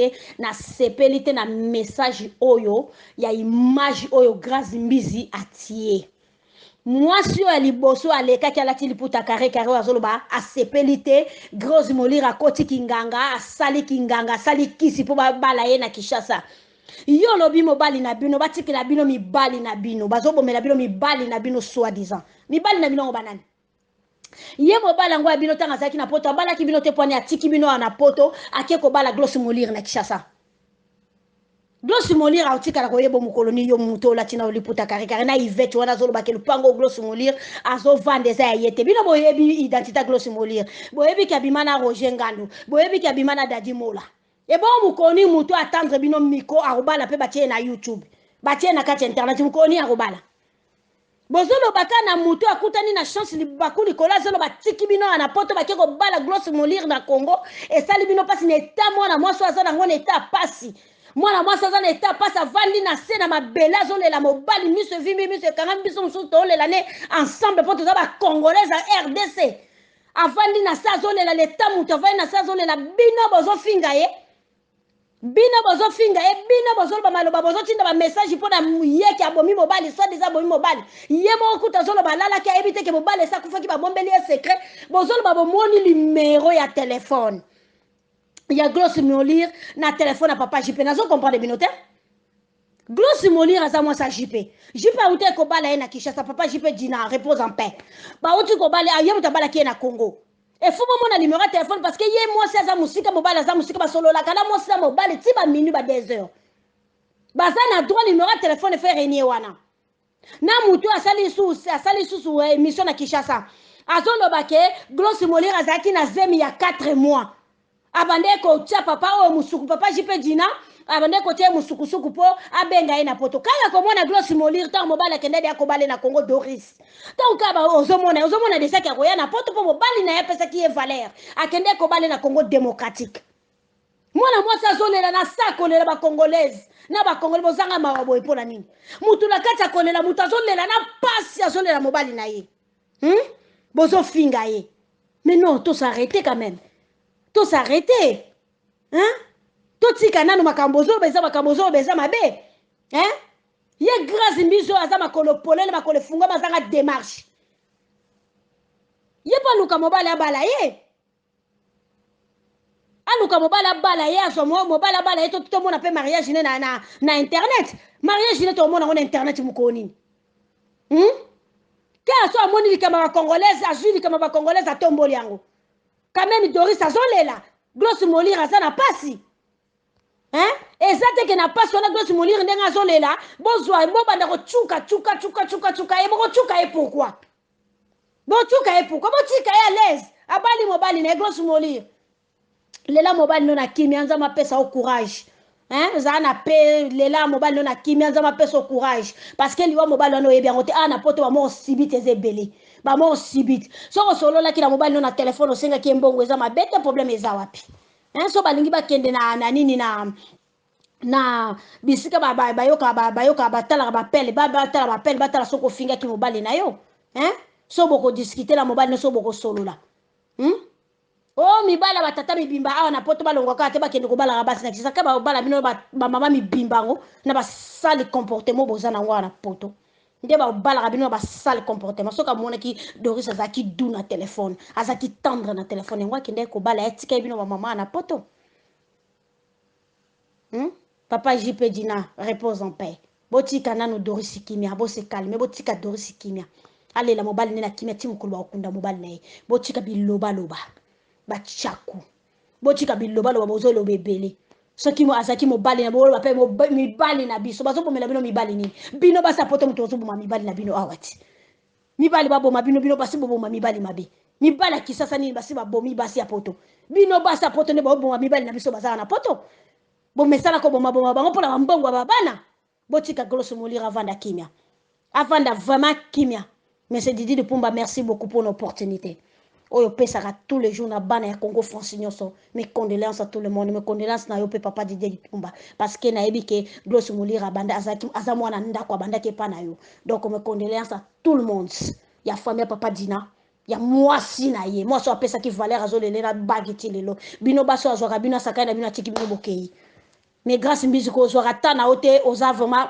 que na sepelite na message oyo ya image oyo Grace Mbizi atie. Moi si oyo liboso alekaki alati liputa carré carré azoloba asepelite Grace Molira akoti kinganga asali kinganga asali kisi po bala ye na Kinshasa. Yo lobi mobali na bino batikela bino mibali na bino bazobomela bino mibali na bino soi-disant mibali na bino banani ye mobala ngo ya bino tanga zaki na poto abala ki bino te pone atiki bino na poto akeko bala Grace Molira na Kinshasa. Grace Molira otika la koyebo mukoloni yo muto la tina oliputa carré carré na Yvette wana zoloba ke lupango Grace Molira azo vande za yete bino boyebi identité Grace Molira boyebi ki abimana Roger Ngandu boyebi ki abimana Dadi Mola. Et bon, mukoni muto attendre bino miko arobala pe batie na YouTube. Batie na kati internet mukoni arobala. Bozolo bakana muto akutani na chance li bakuli kola zolo batiki bino na poto bakeko bala Grace Molira na Congo et sali bino pasi na état mwana mwaso azana ngone état pasi. Mwana mwaso azana état pasi avandi na sena mabela zolo la mobali miso vimi miso kangam biso muso tole l'année ensemble pour tous ba congolaise à RDC. Avandi na sa zolo la l'état muto avandi na sa zolo la bino bozo finga ye. Bino bozo finga e bino bozo ba maloba bozo tinda ba message pour na yeki abomi mobali soit des abomi mobali yemo okuta zolo ba lala ka ebite ke mobali sa kufa ki ba bombeli secret bozo ba bomoni numéro ya téléphone ya Grace Molira na téléphone à papa JP nazo comprendre bino te Grace Molira za moi sa JP ute ko bala na Kinshasa papa JP dina repose en paix ba uti ko bala ayemo ta bala ki na Congo. Et faut mon numéro de téléphone parce que yé moi c'est ça musique mobile ça musique ba solo la kana moi c'est mobile ti ba minute ba 2 heures. Ba ça na droit numéro de téléphone faire renier wana. Na mutu asali sous émission na Kinshasa. Azolo bake Grace Molira azaki na zemi ya 4 mois. Abande ko tia papa o musuku papa JP dina abande ko tia musuku suku po abenga ina poto. Kaya ko mona Grace Molira ta mobile kende ya ko bale na Congo Doris. Donc aba ozomona de ça ki akoya na poto po mobile na pesa ki e valeur. Akende ko bale na Congo démocratique. Mwana mwasa zolela na sa kolela ba congolaise. Na ba congolais bozanga mawabo epona nini. Mutu na kati akolela mutu azolela na pasi azolela mobile na ye. Bozo finga ye. Mais non, tout s'arrêter quand même. Tout s'arrêter. Hein? Tout tika nanu makambozo beza mabe. Hein? Ye Grace Mbizo aza makolo polele makolo funga mazanga démarche. Ye pa luka mobile abala ye. Aluka mobile bala ye aso mobile bala ye to mona pe mariage na internet. Mariage ne to mona na internet mukoni. Ka so amoni likama congolaise azuli kama ba congolaise atomboli yango. Quand même Doris azolela. Grace Molira za na pasi. Hein? Ezate ke na pasi ona Grace Molira ndenga azolela, bozwa bobanda ko chuka e boko chuka e pourquoi? Bo chuka e pourquoi? Bo tika e à l'aise. Abali mobali na Grace Molira. Lela mobali no na kimia nza mapesa au courage. Hein? Za na pe lela mobali no na kimia nza mapesa au courage parce que liwa mobali no yebia ngote ana poto ba mo sibite ezebele. Ba mo sibite. So solo la ki na mobali no na téléphone osenga ki mbongo eza mabete problème eza wapi? Hein? So balingi bakende na nini na bisika bayoka batala batala soko finga ki mobali na yo. Hein? So boko discuter la mobali no so boko solo la. Oh mibala batata mibimba awa na poto balongwa ka te bakende ko bala basi na kisaka ba bala bino ba mama mibimba ngo na ba sale comportement bozana ngwa na poto nde ba bala bino ba sale comportement soka mona ki Doris azaki dou na téléphone azaki tendre na téléphone ngwa kende ko bala etika bino ba mama na poto. Papa JP dina repose en paix botika nanu Doris kimia bo se calme botika Doris kimia ale la mobile ne na kimia timukulu ba okunda mobile nae botika biloba loba bachaku botika biloba loba bozolo bebele soki mo azaki mobali na bolo bape mibali na biso bazobomela bino mibali nini bino basa poto muto zoboma mibali na bino awati mibali baboma bino basi boboma mibali mabe mibali kisasa nini basi babomi basi ya poto bino basa poto ne baboma mibali na biso bazana na poto bomesala ko boma bango pona mbongo babana botika Grace Molira avanda kimia avanda vraiment kimia. Mais c'est Didi de Pumba, merci beaucoup pour l'opportunité. Oyo pesaka tous les jours na bana ya Congo France nyonso. Mes condoléances à tout le monde. Mes condoléances na yo pe papa Didi de Pumba parce que na yebi ke Grace Molira banda azamwa na ndako banda ke pa na yo. Donc mes condoléances à tout le monde. Ya famille papa Dina. Ya mwasi na ye. Moi so apesa ki valeur azolele na bagiti lelo. Bino baso azwaka bino sakana bino atiki bino bokei. mais grâce musique ozwaka ta na ote oza vraiment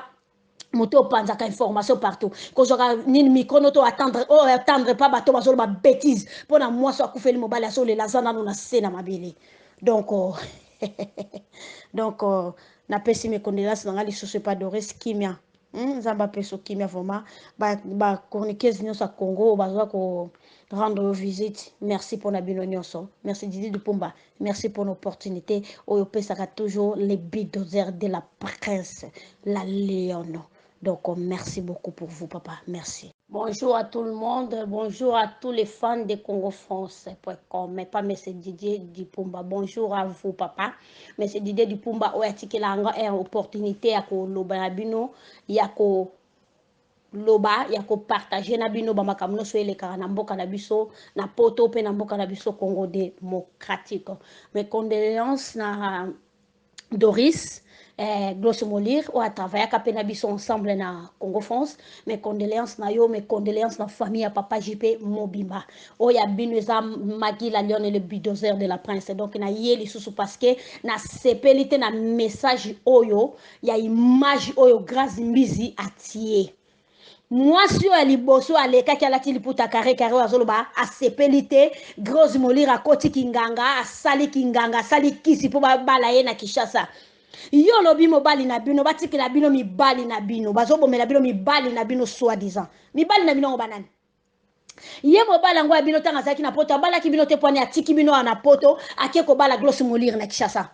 moto opanzaka information partout kozwaka nini micro noto attendre pas bato bazoloba bêtise mpona mwasi akufeli mobali azolela aza nano na se na mabele donc donc napesi méconnaissance na nga lisusu epa Doris Kimia nzambe apesa kimia vraiment bachroniqueuse nyonso ya Congo bazwa ko rendre visite. Merci pour la binonioso. Merci Didi Dupumba. Merci pour l'opportunité. Oyopesaka toujours les bidozers de la prince, la lionne. Donc, merci beaucoup pour vous, papa. Merci. Bonjour à tout le monde. Bonjour à tous les fans de CongoFrance.com. Mais pas M. Didier Dupumba. Bonjour à vous, papa. M. Didier Dupumba, oyatiki la une opportunité à ko lobanabino, yako loba ya ko partager na bino ba makamno so eleka na mboka na biso na poto pe na mboka na biso Congo démocratique. Mes condoléances na Doris Glosse Molir ou à travailler à na biso ensemble na Congo France. Mes condoléances na yo, mes condoléances na famille à papa JP Mobimba. Oya bino eza Magui la Lionne et le bulldozer de la prince. Donc na yeli susu parce que na sepelite na message oyo ya image oyo grâce mbizi atie. Mwasi oyo liboso alekaki alati liputa carré carré azoloba asepeli te Grosse Molir akoti kinganga asali kinganga asali kisi mpo babala ye na Kinshasa. Yo lobi mobali na bino batikela bino mibali na bino bazobomela bino mibali na bino soi-disant mibali na bino ngo banani ye mobali yango ya bino ntango azalaki na poto abalaki bino te pwani atiki bino na poto ake kobala Grosse Molir na Kinshasa.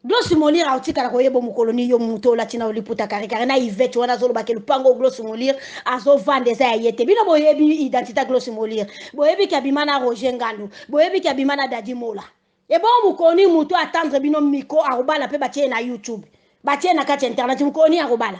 Glosse Molir autikala koyebo mukoloni yo muto latina oliputa kare kare na Yvette wana zolo bakelu pango Glosse Molir azo vande za yete bino boyebi identité Glosse Molir boyebi kabimana Roger Ngandu boyebi kabimana Dadi Mola e bon mukoni muto attendre bino miko arobala pe batie na YouTube batie na kati internet mukoni arobala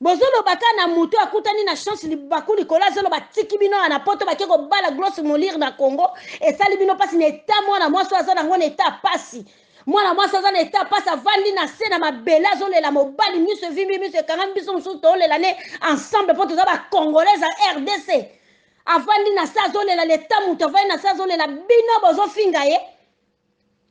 bozolo bakana muto akutani na chance libakuli kola zolo batiki bino na poto bakeko bala Glosse Molir na Congo et sali bino pasi na état mwana mwaso azana ngone état pasi mwana mwasi aza na eta pasi avandi na se na mabele azolela mobali miso evimbi miso ekanga biso mosusu tolela ne ensemble mpo toza bacongolaise ya RDC avandi na se azolela leta moto avandi na se azolela bino bozofinga ye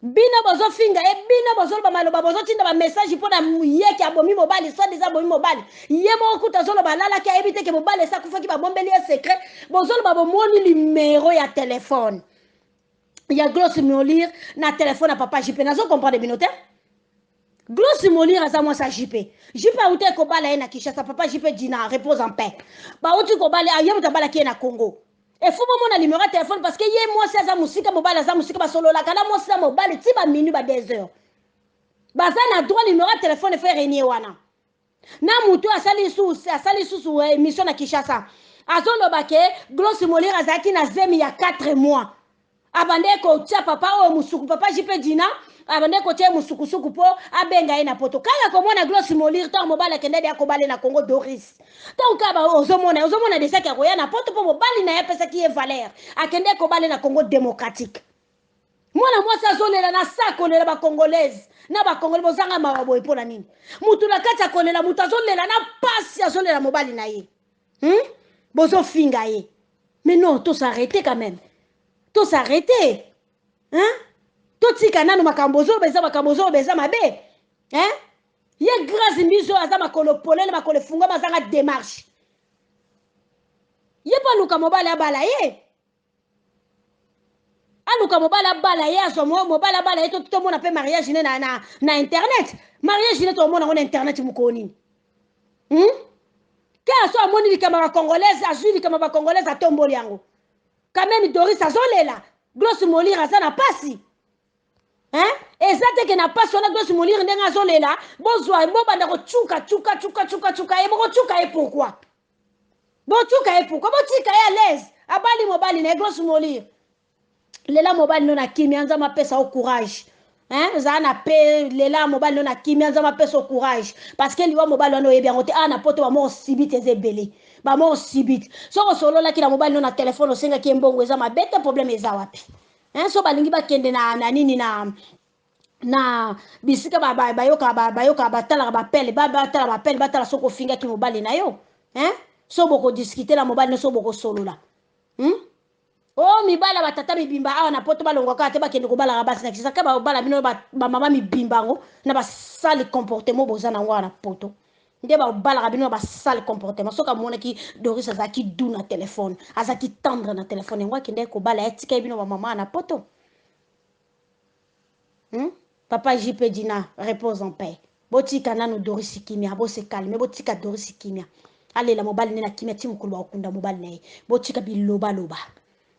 bino bozoloba maloba bozotinda bamessage mpo na yeki abomi mobali soi-disant abomi mobali ye moko kuta azoloba alalaki ayebi te ke mobali esi akufaki babombeli ye secret bozoloba bomoni numero ya telefone. Il y a Glosse Molir na téléphone à papa JP. Nazo comprendre binote. Glosse Molir a moi sa JP. JP a outé ko bala na Kinshasa papa JP dina repose en paix. Ba outi ko bala ayem ta bala ki na Congo. Et faut mon numéro de téléphone parce que yé moi c'est za musika mobile za musika ba solo la kala moi c'est mobile ti ba minute ba 2 heures. Ba za na droit numéro de téléphone faire renier wana. Na mutu asali sous émission na Kinshasa. Azolo bake Glosse Molir azaki na zemi ya 4 mois. Abande ko tia papa o musuku papa JP dina abande ko tia musuku suku po abenga ye na poto kala ko mona Glosse Molir to mobala kende ya ko bale na Congo Doris donc aba ozomona de saka ko ya na poto po mobali na ya pesa ki e valeur akende ko bale na Congo démocratique mwana mwasi azolela na sako lela ba congolaise na ba congolais bozanga mawabo epona nini mutu na kati akolela mutu azolela na pasi azolela mobali na ye bozo finga ye mais non tout s'arrêter quand même tout s'arrêter hein tout tika nanu makambozo beza mabe hein ye grâce mbizo aza makolo polele makolo funga mazanga démarche ye pa luka mobala abala ye aluka mobala abala ye azo mobala abala ye to mona pe mariage na internet mariage ne to mona na internet mukoni ka so amoni likama congolaise azui likama ba congolaise atomboli yango quand même Doris azolela Glosse Molir azana pasi hein ezate ke na pasi ona Glosse Molir ndenga azolela bozwa bobanda ko chuka e boko chuka e pourquoi botika ya l'aise abali mobali na Glosse Molir lela mobali nona kimi anza mapesa au courage hein zana pe lela mobali nona kimi anza mapesa au courage parce que liwa mobali wana oyebi yango te ana poto ba mo sibite ezebele ba mo sibite soko solo la kila mobali na téléphone osenga ki mbongo eza mabete problème eza wapi hein so balingi bakende na nini na bisika bayoka batala batala soko finga ki mobali na yo hein so boko discuter la mobali so boko solo la Oh mibala batata mibimba awa na poto balongwaka te bakende kobala basi na kisaka babala bino bamama mibimba ngo na basali comportement boza nango wana poto nde babalaka bino basali comportement soki amonaki Doris azalaki du na telefone azalaki tendre na telefone yango akende kobala etika bino bamama na poto papa JP Dina repose en paix botika nanu Doris kimia bose calme botika Doris kimia alela mobali ne na kimia ti mokolo bakunda mobali na ye botika bilobaloba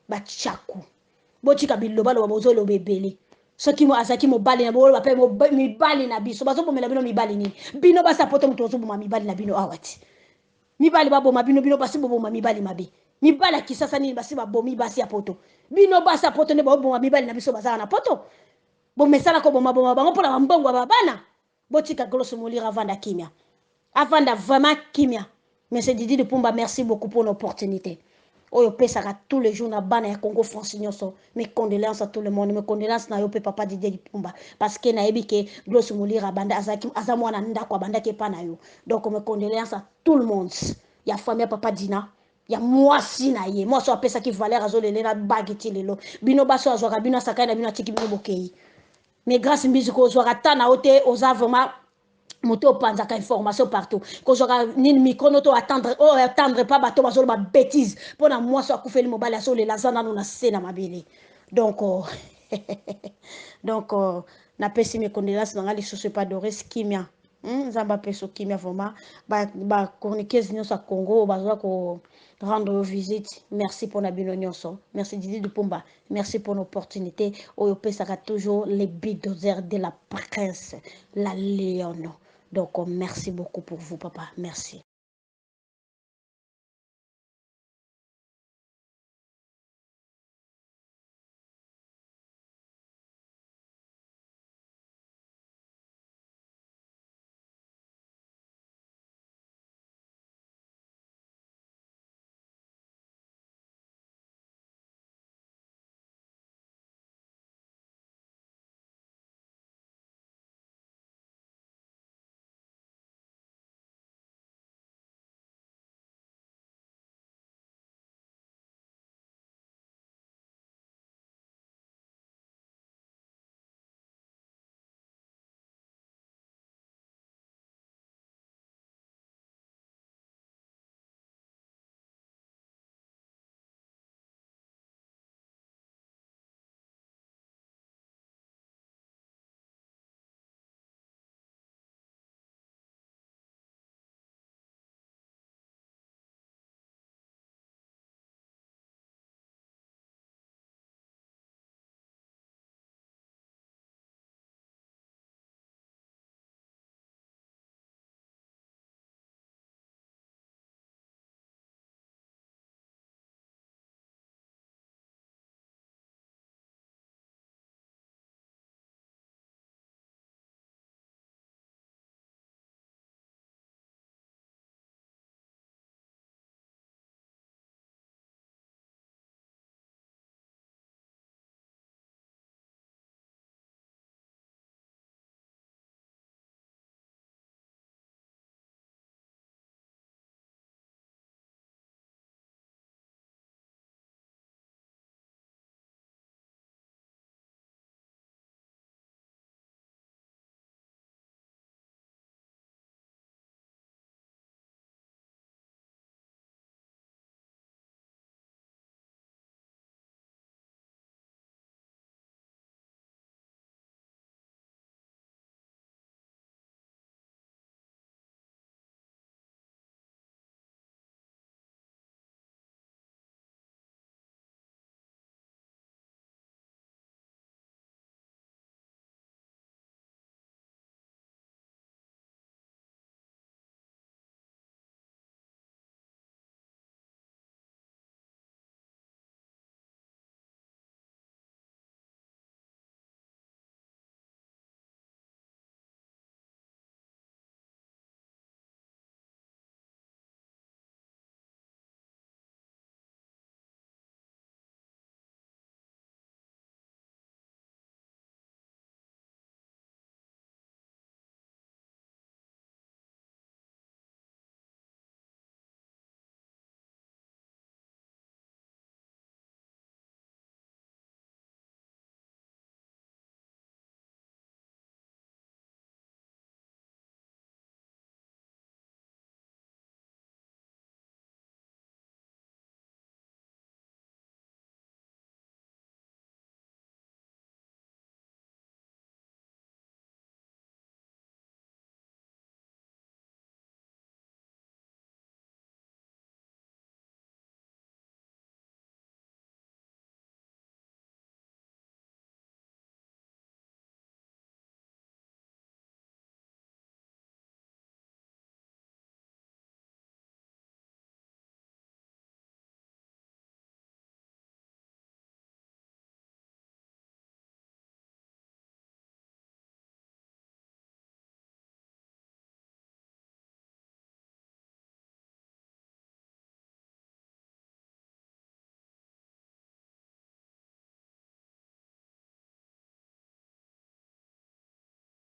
bachaku botika bilobaloba bozoloba ebele soki azalaki mobali na boloba mpe mibali na biso bazobomela bino mibali nini bino basa poto moto bazoboma mibali na bino awa ti mibali baboma bino basi boboma mibali mabe mibali ya kisasa nini basi babomi basi ya poto bino basa poto nde baboma mibali na biso bazala na poto bomesala koboma bango mpona bambongo ya babana botika Gloss Molira avanda kimia avanda vraiment kimia monsieur Didi Lupumba merci beaucoup pour l'opportunité oyo pesaka tous les jours na bana ya Congo France nyonso mes condoléances à tout le monde mes condoléances na yo pe papa Didi Lupumba parce que nayebi ke Gloss Molira banda aza mwana ndako abandaki epa na yo donc mes condoléances à tout le monde ya famille ya papa Dina ya mwasi na ye mwasi apesaki valeur azolele na bagi ti lelo bino baso azwaka bino asakai na bino atiki bino bokei mais grâce musique ozwaka ta na yo te oza vraiment moto opanzaka information partout kozwaka nini micro noto attendre pa bato bazoloba bêtise mpona mwasi akufeli mobali azolela aza nano na se na mabele donc donc napesi mes condoléances na nga lisusu epa Doris kimia nzambe apeso kimia vraiment bachroniqueuse nyonso ya Congo bazwa ko rendre visite merci pour na bino nyonso merci Didi Lupumba merci pour l'opportunité oyo pesaka toujours les bulldozers de la prince la lionne donc merci beaucoup pour vous papa merci